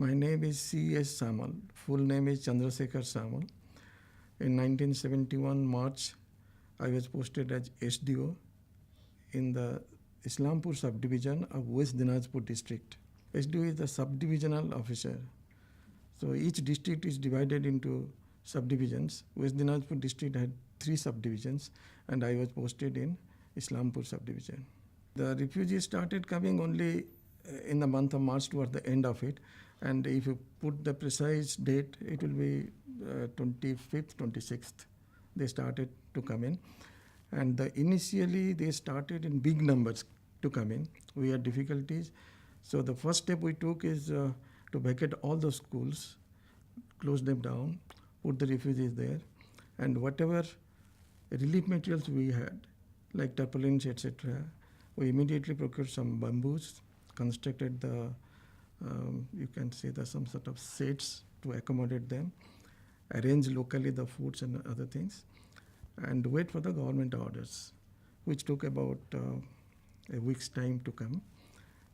My name is C.S. Samal. Full name is Chandra Sekhar Samal. In 1971 March, I was posted as SDO in the Islampur subdivision of West Dinajpur district. SDO is the subdivisional officer. So each district is divided into subdivisions. West Dinajpur district had 3 subdivisions, and I was posted in Islampur subdivision. The refugees started coming only in the month of March towards the end of it, and if you put the precise date, it will be 25th, 26th. They started to come in, and initially they started in big numbers to come in. We had difficulties, so the first step we took is to vacate all the schools, close them down, put the refugees there, and whatever relief materials we had, like tarpaulins, etc., we immediately procured some bamboos, constructed the, you can say some sort of sheds to accommodate them, arrange locally the foods and other things, and wait for the government orders, which took about a week's time to come.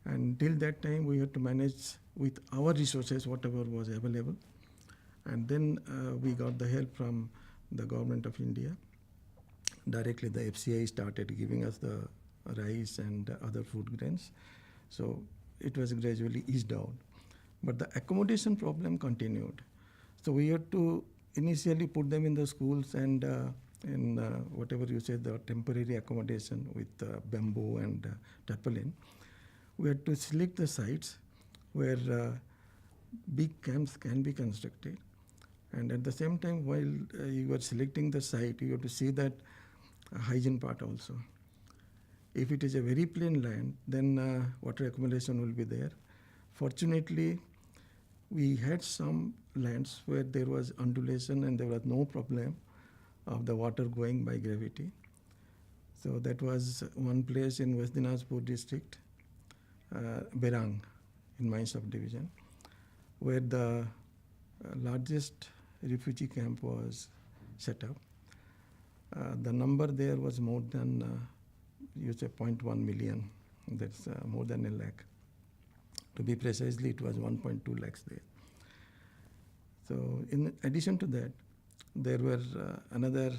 And till that time, we had to manage with our resources, whatever was available. And then we got the help from the government of India. Directly, the FCI started giving us the rice and other food grains. So it was gradually eased out. But the accommodation problem continued. So we had to initially put them in the schools and in whatever you said, the temporary accommodation with bamboo and tarpaulin. We had to select the sites where big camps can be constructed. And at the same time, while you are selecting the site, you have to see that hygiene part also. If it is a very plain land, then water accumulation will be there. Fortunately, we had some lands where there was undulation and there was no problem of the water going by gravity. So that was one place in West Dinajpur district, Berang, in my subdivision, where the largest refugee camp was set up. The number there was more than, you say 0.1 million, that's more than a lakh. To be precisely, it was 1.2 lakhs there. So in addition to that, there were another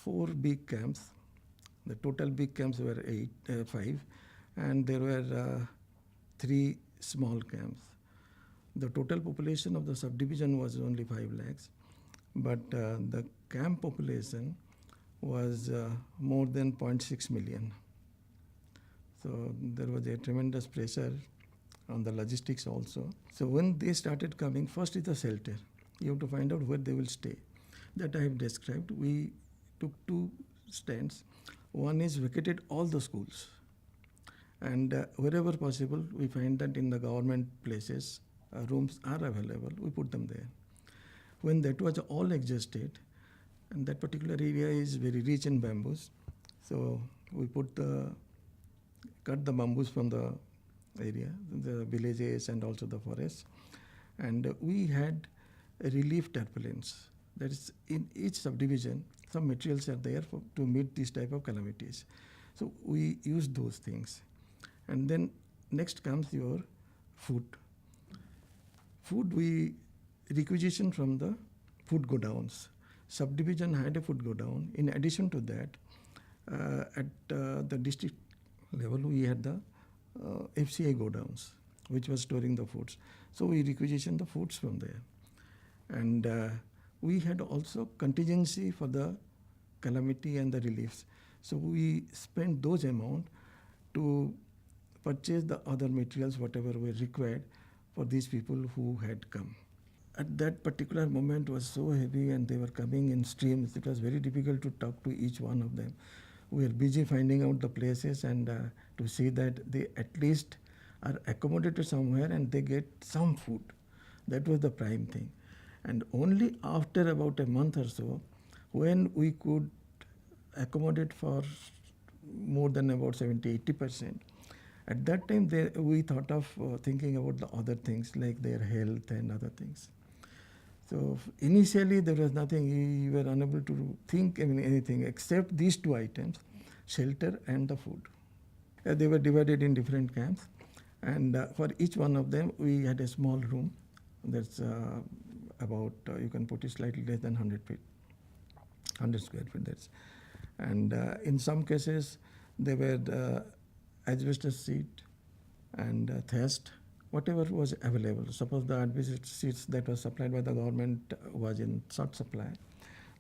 4 big camps. The total big camps were 5, and there were 3 small camps. The total population of the subdivision was only 5 lakhs, but the camp population was more than 0.6 million. So there was a tremendous pressure on the logistics also. So when they started coming, first is the shelter. You have to find out where they will stay. That I have described. We took 2 stands. One is vacated all the schools. And wherever possible, we find that in the government places, rooms are available. We put them there. When that was all exhausted, and that particular area is very rich in bamboos, so we cut the bamboos from the area, the villages and also the forests, and we had relief tarpaulins. That is, in each subdivision, some materials are there to meet these type of calamities. So we use those things. And then next comes your food. Food we requisition from the food godowns. Subdivision had a food godown. In addition to that, at the district level, we had the FCI godowns, which was storing the foods. So we requisitioned the foods from there. And we had also contingency for the calamity and the reliefs. So we spent those amount to purchase the other materials, whatever were required for these people who had come. At that particular moment was so heavy and they were coming in streams. It was very difficult to talk to each one of them. We were busy finding out the places and to see that they at least are accommodated somewhere and they get some food. That was the prime thing. And only after about a month or so, when we could accommodate for more than about 70-80%, at that time we thought of thinking about the other things like their health and other things. So initially there was nothing, we were unable to think anything except these 2 items, shelter and the food. They were divided in different camps, And for each one of them, we had a small room that's about, you can put it slightly less than 100 feet, 100 square feet. That's, and in some cases, they were asbestos sheet and thatched, whatever was available. Suppose the asbestos sheets that was supplied by the government was in short supply,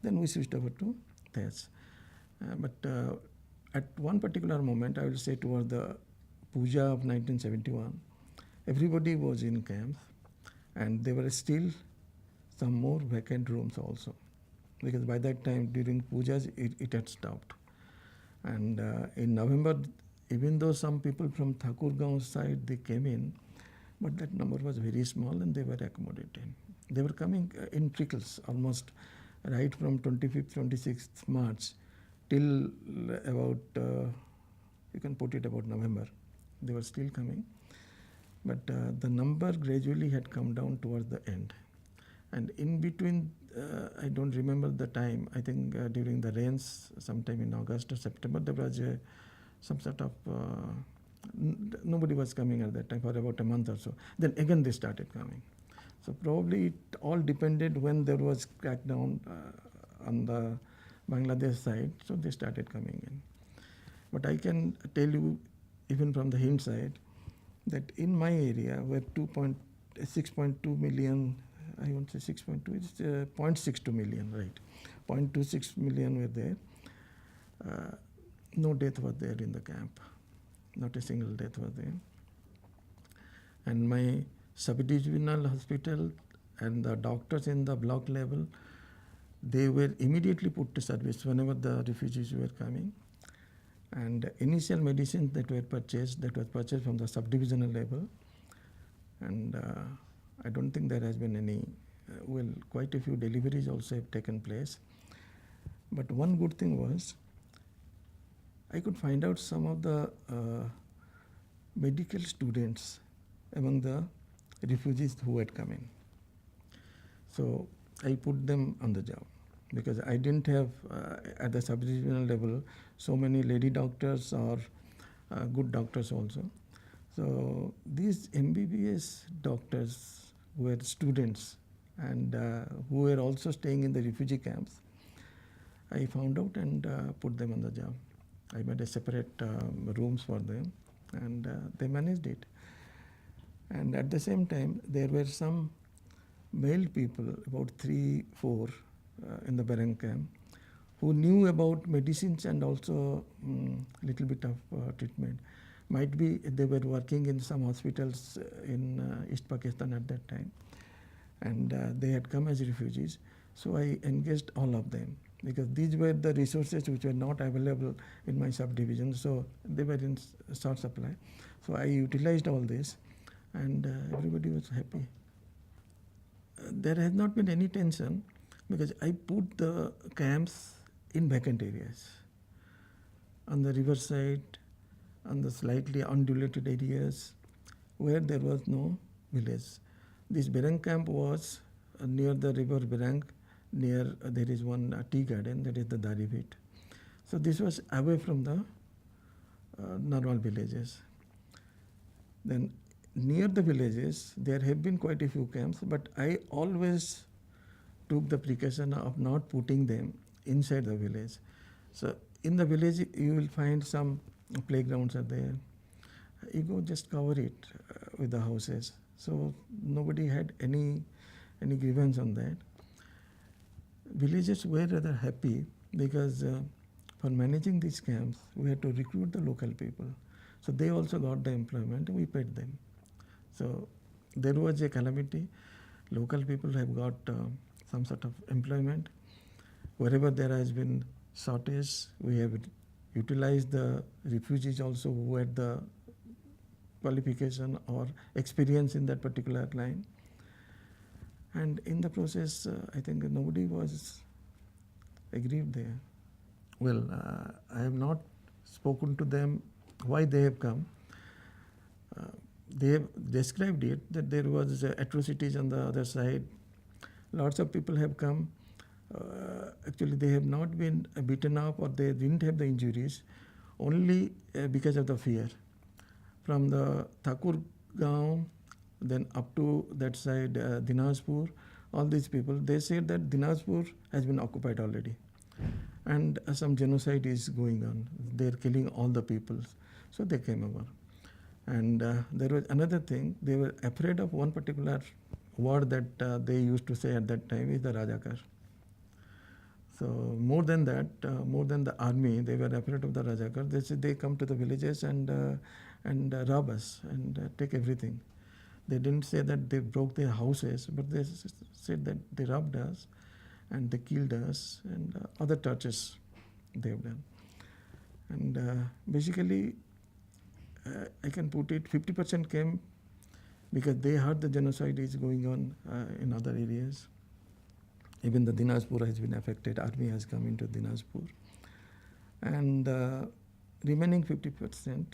then we switched over to thatch. But at one particular moment, I will say towards the puja of 1971, everybody was in camps, and there were still some more vacant rooms also, because by that time during pujas it had stopped. And in November, even though some people from Thakurgaon side they came in, but that number was very small and they were accommodated. They were coming in trickles, almost right from 25th, 26th March till about, you can put it about November. They were still coming, but the number gradually had come down towards the end. And in between, I don't remember the time, I think during the rains, sometime in August or September, there was some sort of, nobody was coming at that time for about a month or so. Then again they started coming. So probably it all depended when there was crackdown on the Bangladesh side, so they started coming in. But I can tell you, even from the hymn side, that in my area where 6.2 million, I won't say 6.2, it's 0.62 million, right? 0.26 million were there. No death was there in the camp. Not a single death was there. And my sub-divisional hospital and the doctors in the block level, they were immediately put to service whenever the refugees were coming. And initial medicines that were purchased, that was purchased from the sub-divisional level. And I don't think there has been any, well, quite a few deliveries also have taken place. But one good thing was, I could find out some of the medical students among the refugees who had come in. So I put them on the job, because I didn't have at the sub-regional level so many lady doctors or good doctors also. So these MBBS doctors were students and who were also staying in the refugee camps. I found out and put them on the job. I made a separate rooms for them, and they managed it. And at the same time, there were some male people, about 3-4 in the Barang camp, who knew about medicines and also little bit of treatment. Might be they were working in some hospitals in East Pakistan at that time, and they had come as refugees. So I engaged all of them, because these were the resources which were not available in my subdivision, so they were in short supply. So I utilized all this, and everybody was happy. There has not been any tension, because I put the camps in vacant areas, on the riverside, on the slightly undulated areas where there was no village. This Berang camp was near the river Berang, near there is one tea garden, that is the Darivit. So this was away from the normal villages. Then near the villages, there have been quite a few camps, but I always took the precaution of not putting them inside the village. So in the village, you will find some playgrounds are there. You go just cover it with the houses. So nobody had any grievance on that. Villagers were rather happy, because for managing these camps, we had to recruit the local people. So they also got the employment, and we paid them. So there was a calamity. Local people have got some sort of employment. Wherever there has been shortage, we have utilized the refugees also who had the qualification or experience in that particular line. And in the process, I think nobody was aggrieved there. Well, I have not spoken to them why they have come. They have described it that there was atrocities on the other side. Lots of people have come. Actually, they have not been beaten up, or they didn't have the injuries, only because of the fear. from the Thakur Gaon, then up to that side, Dinajpur, all these people, they said that Dinajpur has been occupied already. And some genocide is going on. They're killing all the people. So they came over. And there was another thing. They were afraid of one particular word that they used to say at that time is the Rajakar. So more than that, more than the army, they were afraid of the Rajakar. They said they come to the villages and rob us and take everything. They didn't say that they broke their houses, but they said that they robbed us and they killed us and other tortures they have done. And basically, I can put it 50% came because they heard the genocide is going on in other areas. Even the Dinajpur has been affected. Army has come into Dinajpur. And remaining 50%,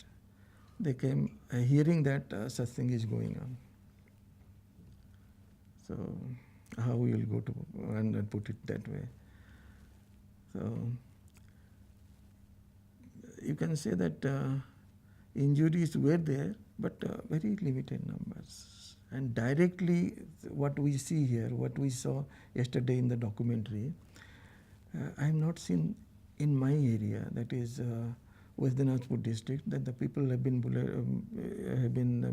they came hearing that such thing is going on. So how we will go to and put it that way. So you can say that injuries were there, but very limited numbers. And directly what we see here, what we saw yesterday in the documentary, I have not seen in my area, that is West Dinajpur district, that the people have been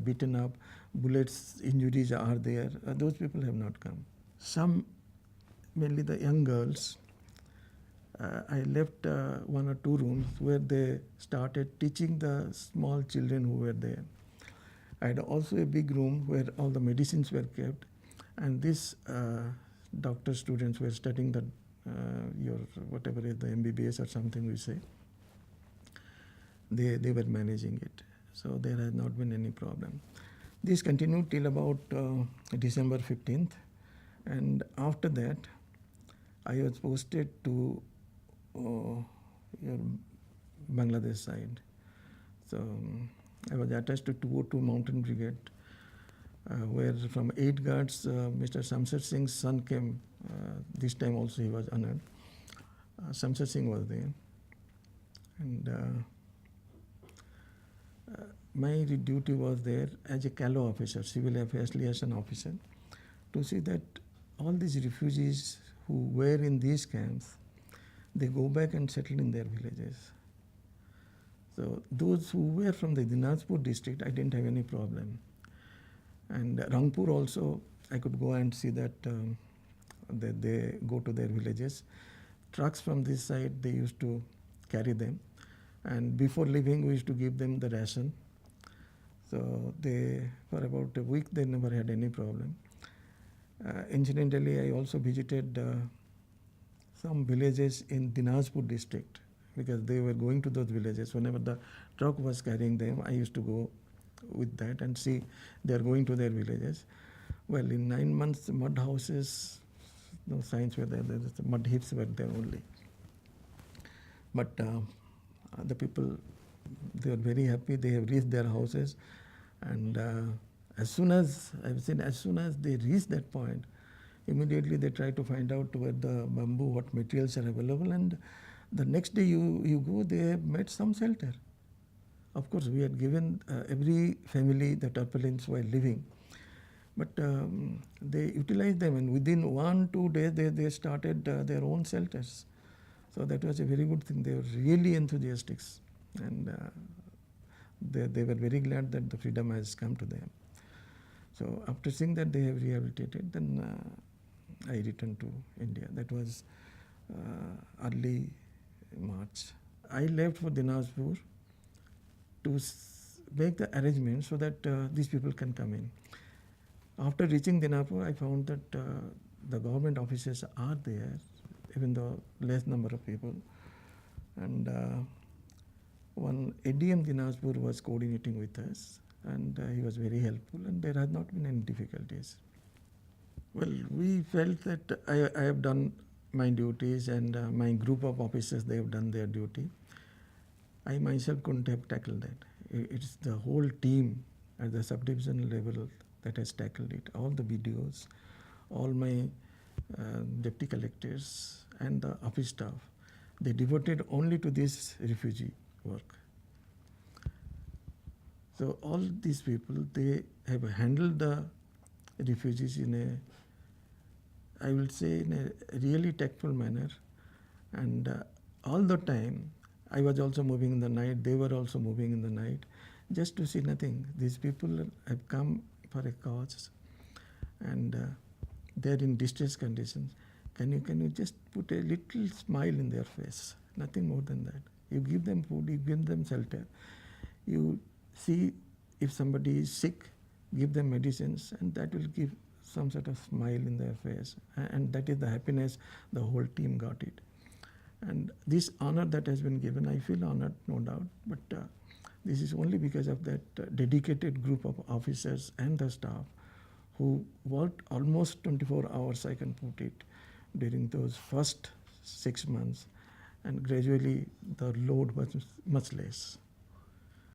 beaten up, bullets, injuries are there. Those people have not come. Some, mainly the young girls, I left 1 or 2 rooms where they started teaching the small children who were there. I had also a big room where all the medicines were kept, and these doctor students were studying the your whatever is the MBBS or something we say. They were managing it, so there has not been any problem. This continued till about December 15th, and after that, I was posted to your Bangladesh side. So I was attached to 202 Mountain Brigade, where from 8 guards, Mr. Shamsher Singh's son came. This time also he was honored. Shamsher Singh was there. And my duty was there as a CALO officer, Civil Affairs Liaison Officer, to see that all these refugees who were in these camps, they go back and settle in their villages. So those who were from the Dinajpur district, I didn't have any problem. And Rangpur also, I could go and see that they go to their villages. Trucks from this side, they used to carry them. And before leaving, we used to give them the ration. So they, for about a week, they never had any problem. Incidentally, I also visited some villages in Dinajpur district, because they were going to those villages. Whenever the truck was carrying them, I used to go with that and see they are going to their villages. Well, in 9 months, mud houses, no signs were there. The mud heaps were there only. But the people, they were very happy. They have reached their houses. And as soon as they reach that point, immediately they try to find out where the bamboo, what materials are available. And the next day you go, they have made some shelter. Of course, we had given every family the tarpaulins while living, but they utilized them, and within 1-2 days they started their own shelters. So that was a very good thing. They were really enthusiastic, and they were very glad that the freedom has come to them. So after seeing that they have rehabilitated, then I returned to India. That was early March. I left for Dinajpur to make the arrangements so that these people can come in. After reaching Dinajpur, I found that the government offices are there, even though less number of people. And one ADM Dinajpur was coordinating with us, and he was very helpful, and there had not been any difficulties. Well, we felt that I have done my duties, and my group of officers, they have done their duty. I myself couldn't have tackled that. It's the whole team at the subdivision level that has tackled it. All the BDOs, all my deputy collectors and the office staff, they devoted only to this refugee work. So all these people, they have handled the refugees in a, I will say, in a really tactful manner. And all the time, I was also moving in the night. They were also moving in the night, just to see nothing. These people have come for a cause, and they're in distress conditions. Can you just put a little smile in their face? Nothing more than that. You give them food, you give them shelter. You see if somebody is sick, give them medicines, and that will give some sort of smile in their face. And that is the happiness the whole team got it. And this honor that has been given, I feel honored, no doubt. But this is only because of that dedicated group of officers and the staff who worked almost 24 hours, I can put it, during those first 6 months. And gradually the load was much less.